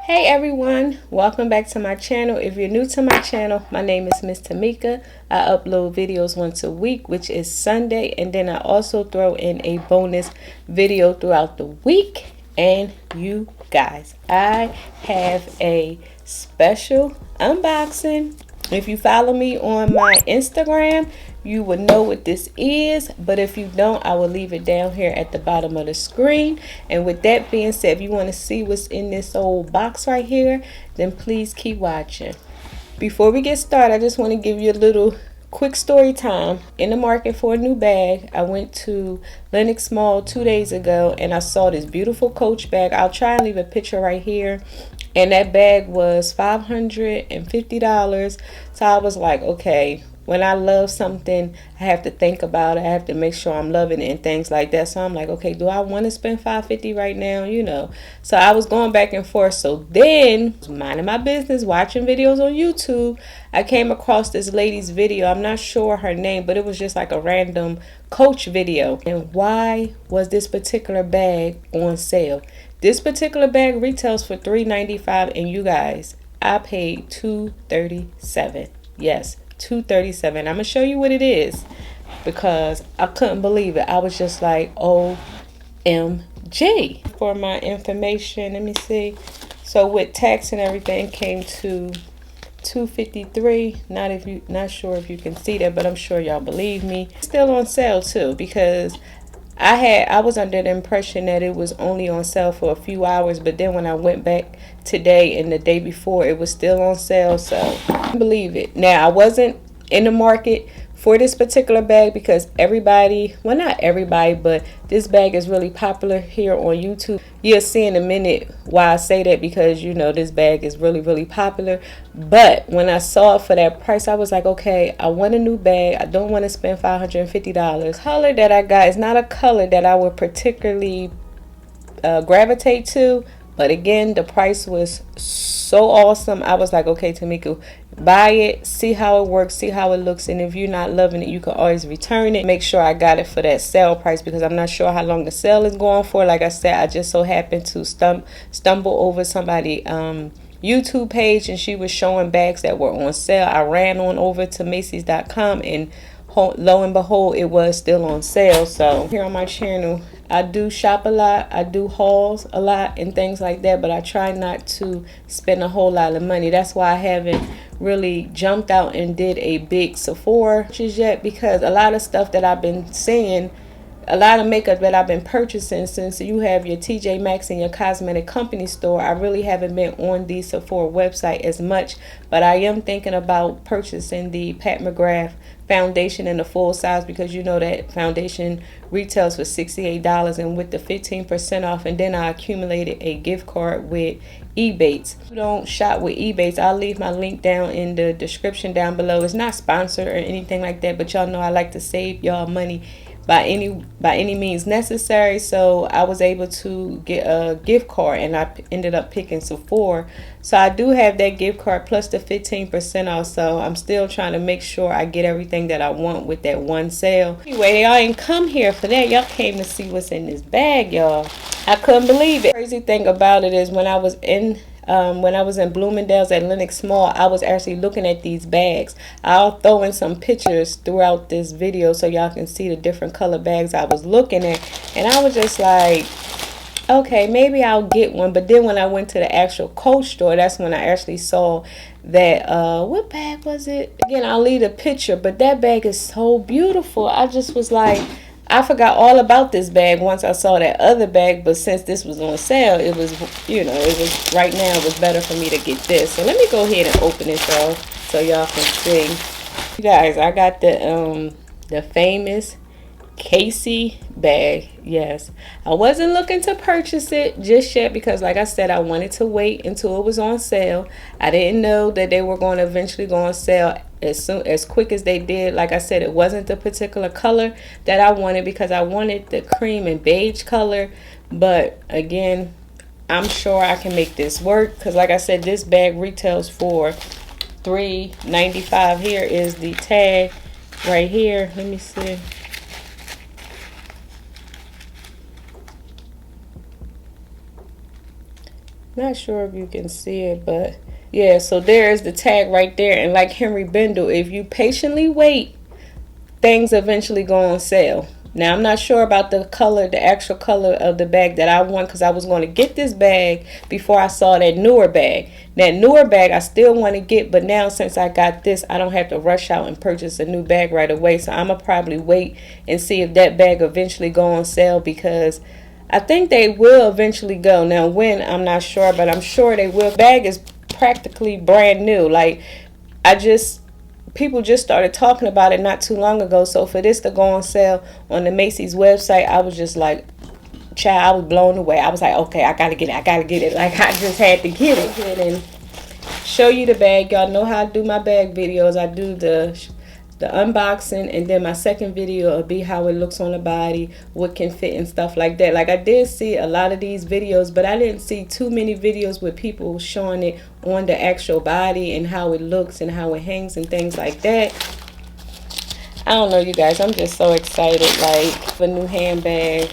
Hey everyone, welcome back to my channel. If you're new to my channel, my name is Miss Tamika. I upload videos once a week, which is Sunday, and then I also throw in a bonus video throughout the week. And you guys, I have a special unboxing. If you follow me on my Instagram, you would know what this is, but if you don't, I will leave it down here at the bottom of the screen. And with that being said, if you want to see what's in this old box right here, then please keep watching. Before we get started, I just want to give you a little quick story time. In the market for a new bag, I went to Lenox Mall 2 days ago and I saw this beautiful Coach bag. I'll try and leave a picture right here. And that bag was $550. So I was like, okay, when I love something, I have to think about it. I have to make sure I'm loving it and things like that. So I'm like, okay, do I want to spend $550 right now? You know. So I was going back and forth. So then, minding my business, watching videos on YouTube, I came across this lady's video. I'm not sure her name, but it was just like a random Coach video. And why was this particular bag on sale? This particular bag retails for $3.95, and you guys, I paid $237. Yes, $237. I'm gonna show you what it is because I couldn't believe it. I was just like, OMG. For my information, let me see. So with tax and everything, came to $253. Not sure if you can see that, but I'm sure y'all believe me. Still on sale too, because I was under the impression that it was only on sale for a few hours, but then when I went back today and the day before, it was still on sale. So I can't believe it. Now, I wasn't in the market for this particular bag because everybody, well, not everybody, but this bag is really popular here on YouTube. You'll see in a minute why I say that, because you know this bag is really popular. But when I saw it for that price, I was like, okay, I want a new bag. I don't want to spend $550. Color that I got is not a color that I would particularly gravitate to. But again, the price was so awesome. I was like, okay, Tamika, buy it, see how it works, see how it looks. And if you're not loving it, you can always return it. Make sure I got it for that sale price because I'm not sure how long the sale is going for. Like I said, I just so happened to stumble over somebody YouTube page, and she was showing bags that were on sale. I ran on over to Macy's.com, and lo and behold, it was still on sale. So here on my channel, I do shop a lot, I do hauls a lot and things like that, but I try not to spend a whole lot of money. That's why I haven't really jumped out and did a big Sephora just yet, because a lot of stuff that I've been seeing, a lot of makeup that I've been purchasing since you have your TJ Maxx and your cosmetic company store, I really haven't been on the Sephora website as much. But I am thinking about purchasing the Pat McGrath foundation in the full size, because you know that foundation retails for $68, and with the 15% off, and then I accumulated a gift card with EBATES. If you don't shop with EBATES, I'll leave my link down in the description down below. It's not sponsored or anything like that, but y'all know I like to save y'all money by any means necessary. So I was able to get a gift card, and I ended up picking Sephora. So I do have that gift card plus the 15% off. So I'm still trying to make sure I get everything that I want with that one sale. Anyway, y'all ain't come here for that. Y'all came to see what's in this bag, y'all. I couldn't believe it. The crazy thing about it is when I was in Bloomingdale's at Lenox Mall, I was actually looking at these bags. I'll throw in some pictures throughout this video so y'all can see the different color bags I was looking at. And I was just like, okay, maybe I'll get one. But then when I went to the actual Coach store, that's when I actually saw that, what bag was it? Again, I'll leave a picture, but that bag is so beautiful. I just was like, I forgot all about this bag once I saw that other bag, but since this was on sale, it was, you know, it was right now, it was better for me to get this. So let me go ahead and open this off so y'all can see. You guys, I got the famous Cassie bag. Yes, I wasn't looking to purchase it just yet because, like I said, I wanted to wait until it was on sale. I didn't know that they were going to eventually go on sale as quick as they did. Like I said, it wasn't the particular color that I wanted because I wanted the cream and beige color. But again, I'm sure I can make this work because, like I said, this bag retails for $3.95. Here is the tag right here. Let me see. Not sure if you can see it, but yeah, so there is the tag right there. And like Henry Bendel, if you patiently wait, things eventually go on sale. Now, I'm not sure about the color, the actual color of the bag that I want, because I was going to get this bag before I saw that newer bag. That newer bag I still want to get, but now since I got this, I don't have to rush out and purchase a new bag right away. So I'm going to probably wait and see if that bag eventually go on sale, because I think they will eventually go. Now, when, I'm not sure, but I'm sure they will. The bag is practically brand new. Like, people just started talking about it not too long ago. So for this to go on sale on the Macy's website, I was just like, child, I was blown away. I was like, okay, I gotta get it. Like, I just had to get it. And show you the bag. Y'all know how I do my bag videos. I do the unboxing, and then my second video will be how it looks on the body, what can fit and stuff like that. Like, I did see a lot of these videos, but I didn't see too many videos with people showing it on the actual body and how it looks and how it hangs and things like that. I don't know, you guys, I'm just so excited. Like, a new handbag.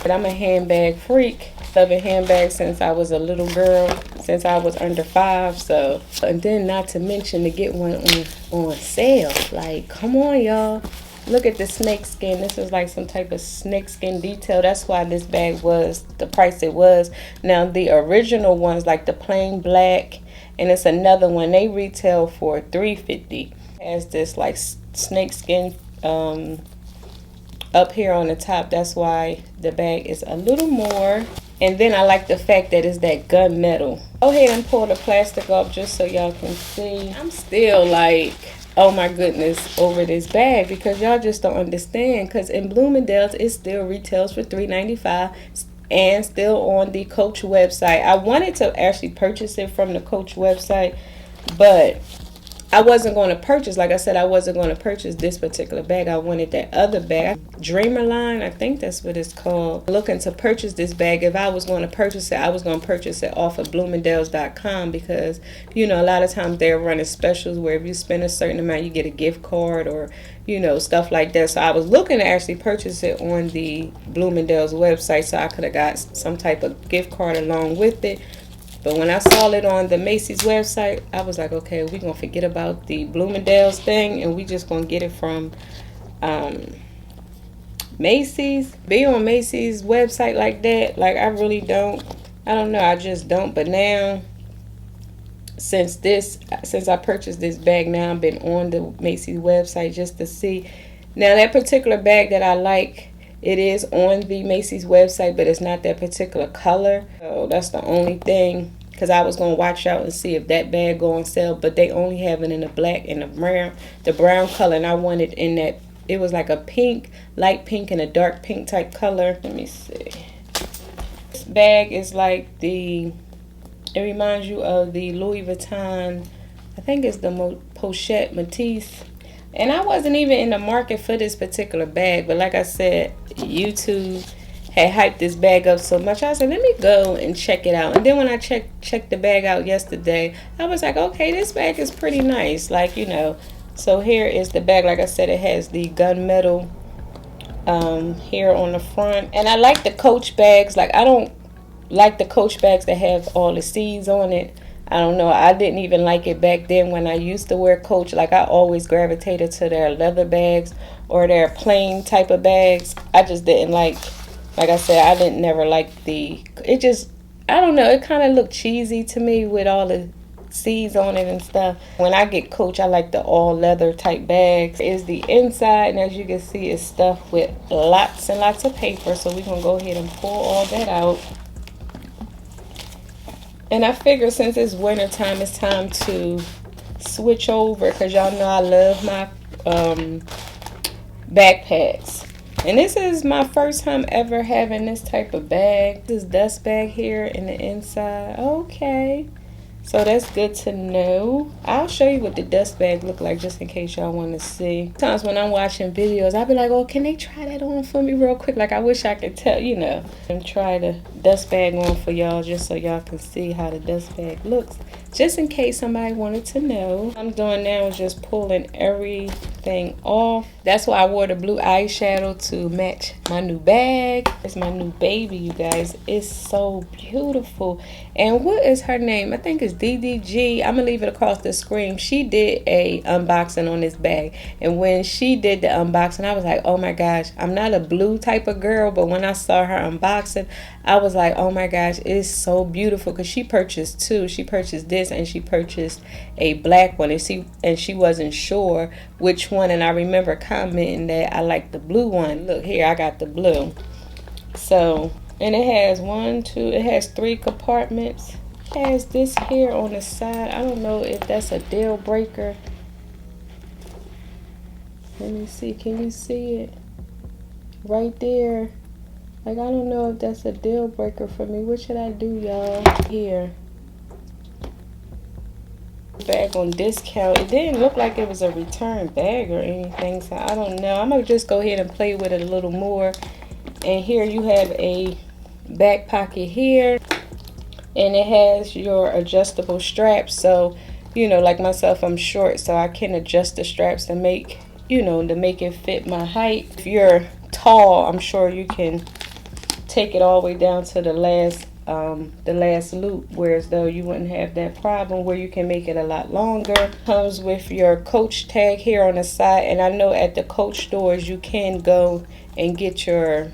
But I'm a handbag freak. Loving handbags since I was a little girl, since I was under 5. So, and then not to mention to get one on sale. Like, come on, y'all. Look at the snake skin. This is like some type of snake skin detail. That's why this bag was the price it was. Now, the original ones, like the plain black, and it's another one, they retail for $350. Has this like snake skin up here on the top. That's why the bag is a little more. And then I like the fact that it's that gunmetal. Go ahead and pull the plastic off just so y'all can see. I'm still like, oh my goodness, over this bag, because y'all just don't understand. Because in Bloomingdale's, it still retails for $3.95 and still on the Coach website. I wanted to actually purchase it from the Coach website, but I wasn't going to purchase, like I said, I wasn't going to purchase this particular bag. I wanted that other bag, Dreamer line, I think that's what it's called. Looking to purchase this bag. If I was going to purchase it, I was going to purchase it off of Bloomingdale's.com, because, you know, a lot of times they're running specials where if you spend a certain amount, you get a gift card or, you know, stuff like that. So I was looking to actually purchase it on the Bloomingdale's website, so I could have got some type of gift card along with it. But when I saw it on the Macy's website, I was like, okay, we're going to forget about the Bloomingdale's thing, and we just going to get it from Macy's. Be on Macy's website like that, like, I really don't. I don't know, I just don't. But now, since I purchased this bag, now I've been on the Macy's website just to see. Now, that particular bag that I like, it is on the Macy's website, but it's not that particular color. So that's the only thing, because I was going to watch out and see if that bag go on sale, but they only have it in the black and the brown color, and I wanted in that, it was like a pink, light pink, and a dark pink type color. Let me see. This bag is like it reminds you of the Louis Vuitton, I think it's the Pochette Matisse. And I wasn't even in the market for this particular bag, but like I said, YouTube had hyped this bag up so much. I said, let me go and check it out. And then when I checked the bag out yesterday, I was like, okay, this bag is pretty nice. Like, you know, so here is the bag. Like I said, it has the gunmetal here on the front. And I like the Coach bags. Like, I don't like the Coach bags that have all the C's on it. I don't know. I didn't even like it back then when I used to wear Coach. Like, I always gravitated to their leather bags or their plain type of bags. I just didn't like I said, I didn't never like it just, I don't know. It kind of looked cheesy to me with all the C's on it and stuff. When I get Coach, I like the all leather type bags. Is the inside, and as you can see, it's stuffed with lots and lots of paper. So we're going to go ahead and pull all that out. And I figure since it's winter time, it's time to switch over, because y'all know I love my backpacks. And this is my first time ever having this type of bag. This dust bag here in the inside. Okay. So that's good to know. I'll show you what the dust bag look like just in case y'all want to see. Sometimes when I'm watching videos, I'll be like, oh, can they try that on for me real quick? Like, I wish I could tell, you know. And try the dust bag on for y'all just so y'all can see how the dust bag looks. just in case somebody wanted to know. What I'm doing now is just pulling everything off. That's why I wore the blue eyeshadow to match my new bag. It's my new baby, you guys. It's so beautiful. And what is her name? I think it's DDG. I'm gonna leave it across the screen. She did a unboxing on this bag, and when she did the unboxing, I was like, oh my gosh. I'm not a blue type of girl, but when I saw her unboxing, I was like, oh my gosh, it's so beautiful. Because she purchased two. She purchased this and she purchased a black one, and she wasn't sure which one. And I remember commenting that I like the blue one. Look here, I got the blue. So, and it has it has 3 compartments. It has this here on the side. I don't know if that's a deal breaker. Let me see, can you see it? Right there. Like, I don't know if that's a deal breaker for me. What should I do, y'all? Here. Bag on discount. It didn't look like it was a return bag or anything, so I don't know. I'm gonna just go ahead and play with it a little more. And here you have a back pocket here, and it has your adjustable straps. So, you know, like myself, I'm short, so I can adjust the straps to make, you know, to make it fit my height. If you're tall, I'm sure you can take it all the way down to the last loop, whereas though you wouldn't have that problem, where you can make it a lot longer. Comes with your Coach tag here on the side, and I know at the Coach stores you can go and get your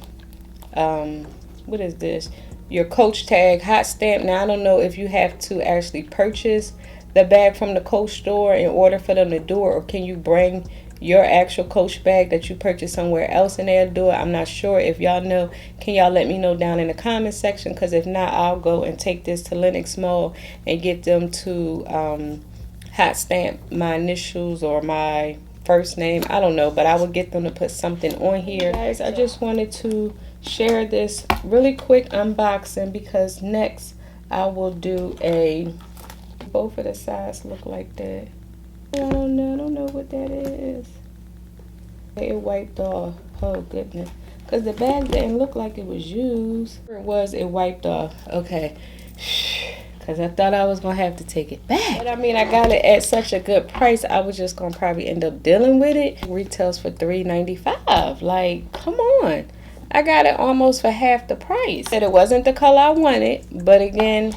what is this, your Coach tag hot stamp. Now I don't know if you have to actually purchase the bag from the Coach store in order for them to do it, or can you bring your actual Coach bag that you purchased somewhere else and they'll do it. I'm not sure. If y'all know, can y'all let me know down in the comment section? Because if not, I'll go and take this to Lenox Mall and get them to hot stamp my initials or my first name. I don't know, but I will get them to put something on here. Guys, I just wanted to share this really quick unboxing, because next I will do both of the sides look like that. I don't know what that is. It wiped off. Oh goodness, because the bag didn't look like it was used. It wiped off. Okay, because I thought I was gonna have to take it back, but I mean, I got it at such a good price, I was just gonna probably end up dealing with it. It retails for $3.95. Like, come on, I got it almost for half the price. Said it wasn't the color I wanted, but again,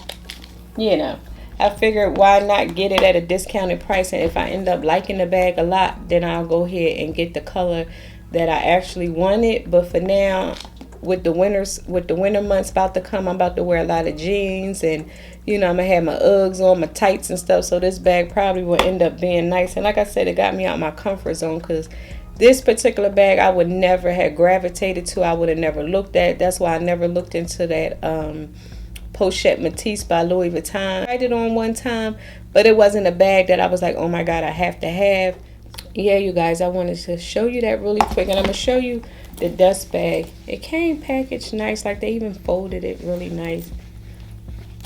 you know, I figured why not get it at a discounted price, and if I end up liking the bag a lot, then I'll go ahead and get the color that I actually wanted. But for now, with the winter months about to come, I'm about to wear a lot of jeans, and you know, I'm gonna have my Uggs on, my tights and stuff, so this bag probably will end up being nice. And like I said, it got me out my comfort zone, because this particular bag I would never have gravitated to. I would have never looked at. That's why I never looked into that Pochette Matisse by Louis Vuitton. I tried it on one time, but it wasn't a bag that I was like, oh my god, I have to have. Yeah, you guys, I wanted to show you that really quick, and I'm gonna show you the dust bag. It came packaged nice, like they even folded it really nice.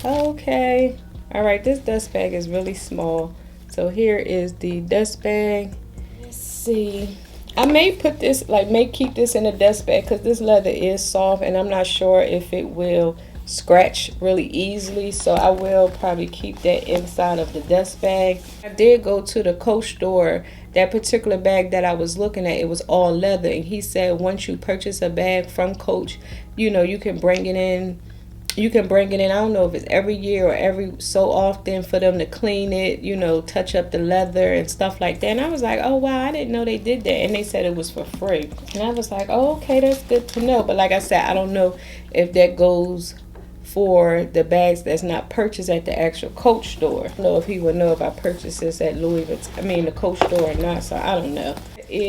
Okay, all right, this dust bag is really small. So here is the dust bag. Let's see, I may put this, may keep this in a dust bag, because this leather is soft, and I'm not sure if it will scratch really easily, so I will probably keep that inside of the dust bag. I did go to the Coach store. That particular bag that I was looking at, it was all leather, and he said once you purchase a bag from Coach, you know, you can bring it in. I don't know if it's every year or every so often, for them to clean it, you know, touch up the leather and stuff like that. And I was like, oh wow, I didn't know they did that. And they said it was for free, and I was like, oh, okay, that's good to know. But like I said, I don't know if that goes for the bags that's not purchased at the actual Coach store. I don't know if he would know if I purchased this at the Coach store or not, so I don't know.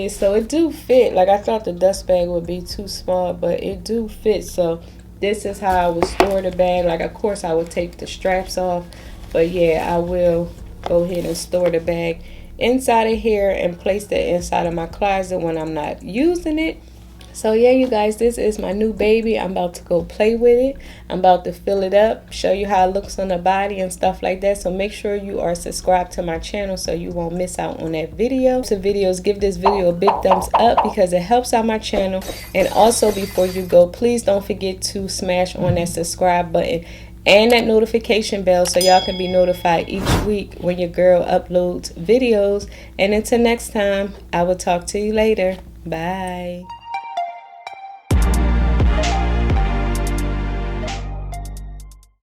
So it do fit. Like, I thought the dust bag would be too small, but it do fit. So this is how I would store the bag. Like, of course I would take the straps off, but yeah, I will go ahead and store the bag inside of here and place that inside of my closet when I'm not using it. So yeah, you guys, this is my new baby. I'm about to go play with it. I'm about to fill it up, show you how it looks on the body and stuff like that. So make sure you are subscribed to my channel so you won't miss out on that video. So videos, give this video a big thumbs up because it helps out my channel. And also, before you go, please don't forget to smash on that subscribe button and that notification bell so y'all can be notified each week when your girl uploads videos. And until next time, I will talk to you later. Bye.